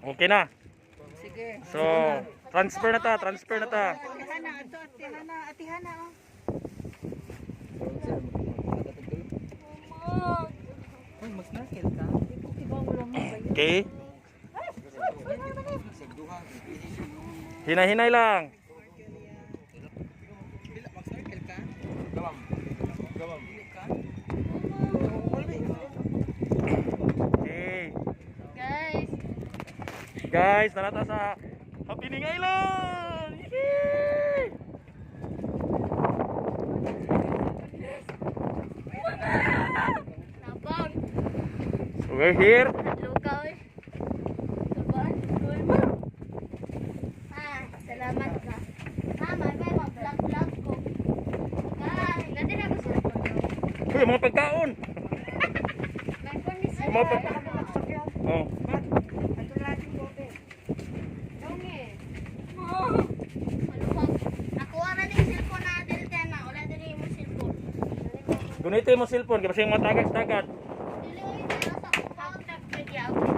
Okay na. Sige. So, transfer na ta. Atihana, ato, atihana, oh. Uy, mag-snorkel ka? Okay. Hinay-hinay lang. Mag-snorkel ka? Gamam. Dili ka? Okay. Guys, Guys, narata sa Happening Island. Yay! nabang. So we're here. Lugaw eh. Nabang. Salamat ka. May mag-vlog ko. Guys, ganda na gusto ko. Uy, mga pagkaon. May permission. Mga pagkaon. Oh. Ato lagi mo, be. Donge. Malupag. Ako ara din cellphone na dili na. Wala din mo cellphone. Gunite mo cellphone kasi yung matagad-tagad. Dili oy sa contact video.